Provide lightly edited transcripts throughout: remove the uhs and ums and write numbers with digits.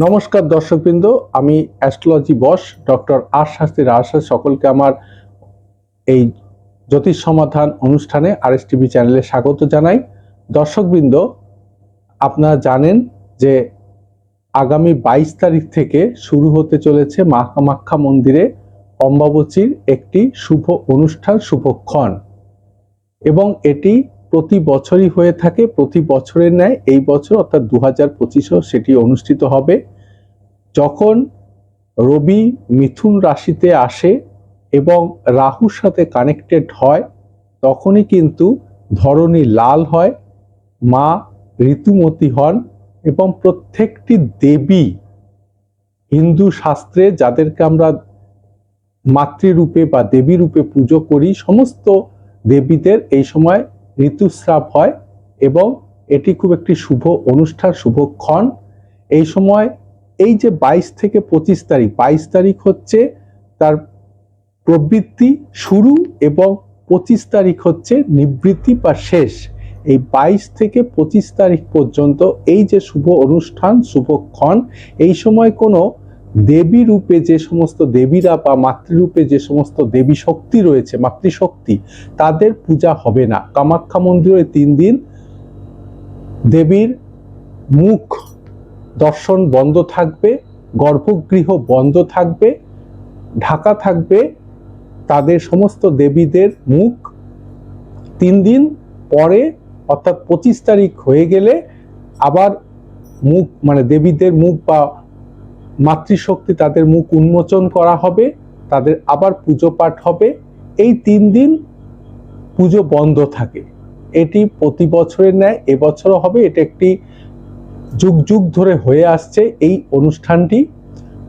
নমস্কার দর্শকবৃন্দ, আমি অ্যাস্ট্রোলজি বস ডক্টর আর শাস্ত্রী রাজশাস্ত্রী সকলকে আমার এই জ্যোতিষ সমাধান অনুষ্ঠানে আরএস টিভি চ্যানেলে স্বাগত জানাই। দর্শকবৃন্দ, আপনারা জানেন যে আগামী 22 তারিখ থেকে শুরু হতে চলেছে মা কামাখ্যা মন্দিরে অম্বাবচীর একটি শুভ অনুষ্ঠান, শুভক্ষণ, এবং এটি প্রতি বছরই হয়ে থাকে। প্রতি বছরের ন্যায় এই বছর অর্থাৎ 2025-এও সেটি অনুষ্ঠিত হবে। যখন রবি মিথুন রাশিতে আসে এবং রাহুর সাথে কানেক্টেড হয়, তখনই কিন্তু ধরণী লাল হয়, মা ঋতুমতী হন এবং প্রত্যেকটি দেবী, হিন্দু শাস্ত্রে যাদেরকে আমরা মাতৃরূপে বা দেবী রূপে পুজো করি, সমস্ত দেবীদের এই সময় ঋতুস্রাব হয় এবং এটি খুব একটি শুভ অনুষ্ঠান, শুভক্ষণ। এই সময় এই যে 22 থেকে 25 তারিখ, 22 তারিখ হচ্ছে তার প্রবৃত্তি শুরু এবং 25 তারিখ হচ্ছে নিবৃত্তি বা শেষ। এই 22 থেকে 25 তারিখ পর্যন্ত এই যে শুভ অনুষ্ঠান, শুভক্ষণ, এই সময় কোনো দেবী রূপে যে সমস্ত দেবীরা বা মাতৃরূপে যে সমস্ত দেবী শক্তি রয়েছে, মাতৃশক্তি, তাদের পূজা হবে না। কামাখ্যা মন্দিরে 3 দিন দেবীর মুখ দর্শন বন্ধ থাকবে, গর্ভগৃহ বন্ধ থাকবে, ঢাকা থাকবে তাদের সমস্ত দেবীদের মুখ। 3 দিন পরে অর্থাৎ 25 তারিখ হয়ে গেলে আবার মুখ মানে দেবীদের মুখ বা মাতৃশক্তি তাদের মুখ উন্মোচন করা হবে, তাদের আবার পুজো পাঠ হবে। এই 3 দিন পুজো বন্ধ থাকে। এটি প্রতি বছরের ন্যায় এবছরও হবে। এটা একটি যুগ যুগ ধরে হয়ে আসছে এই অনুষ্ঠানটি।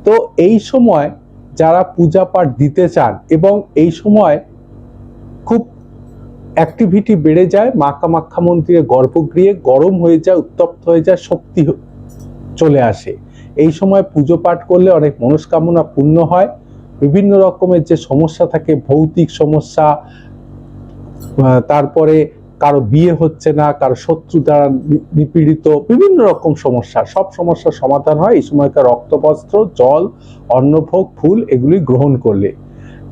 তো এই সময় যারা পূজা পাঠ দিতে চান এবং এই সময় খুব অ্যাক্টিভিটি বেড়ে যায়, মা কামাখ্যা মন্দিরে গর্ভগৃহে গরম হয়ে যায়, উত্তপ্ত হয়ে যায়, শক্তি চলে আসে। এই সময় পুজো পাঠ করলে অনেক মনস্কামনা পূর্ণ হয়। বিভিন্ন রকমের যে সমস্যা থাকে, ভৌতিক সমস্যা, তারপরে কারো বিয়ে হচ্ছে না, কারো শত্রু দ্বারা নিপীড়িত, বিভিন্ন রকম সমস্যা, সব সমস্যার সমাধান হয় এই সময়কার রক্তবস্ত্র, জল, অন্নভোগ, ফুল এগুলি গ্রহণ করলে।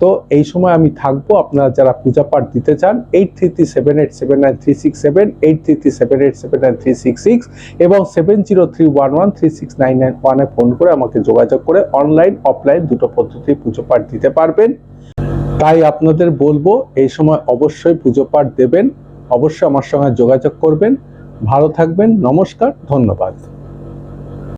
তো এই সময় আমি থাকবো। আপনারা যারা পূজা পাঠ দিতে চান 8337879367, 8337879366 এবং 7031136991 ফোন করে আমাকে যোগাযোগ করে অনলাইন অফলাইন দুটো পদ্ধতি পুজো পাঠ দিতে পারবেন। তাই আপনাদের বলবো এই সময় অবশ্যই পুজো পাঠ দেবেন, অবশ্যই আমার সঙ্গে যোগাযোগ করবেন। ভালো থাকবেন। নমস্কার, ধন্যবাদ।